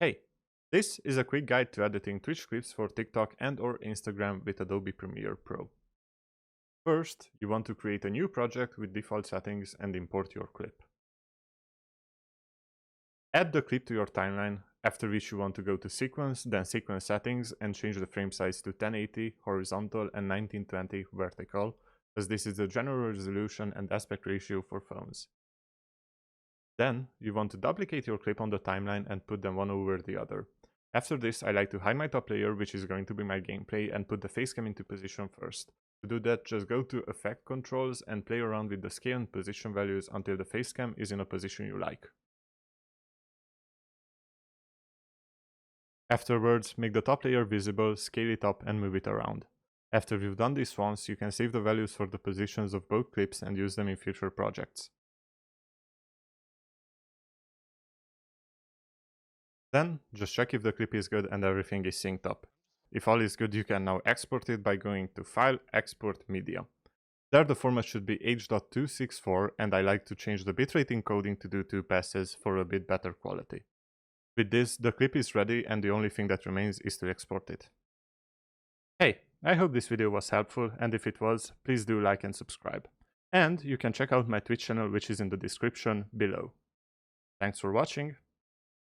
Hey, this is a quick guide to editing Twitch clips for TikTok and or Instagram with Adobe Premiere Pro. First, you want to create a new project with default settings and import your clip. Add the clip to your timeline, after which you want to go to Sequence, then Sequence Settings and change the frame size to 1080 horizontal and 1920 vertical, as this is the general resolution and aspect ratio for phones. Then, you want to duplicate your clip on the timeline and put them one over the other. After this, I like to hide my top layer, which is going to be my gameplay, and put the facecam into position first. To do that, just go to Effect Controls and play around with the scale and position values until the facecam is in a position you like. Afterwards, make the top layer visible, scale it up and move it around. After you've done this once, you can save the values for the positions of both clips and use them in future projects. Then, just check if the clip is good and everything is synced up. If all is good, you can now export it by going to File, Export Media. There the format should be H.264 and I like to change the bitrate encoding to do 2 passes for a bit better quality. With this, the clip is ready and the only thing that remains is to export it. Hey, I hope this video was helpful, and if it was, please do like and subscribe. And you can check out my Twitch channel, which is in the description below. Thanks for watching.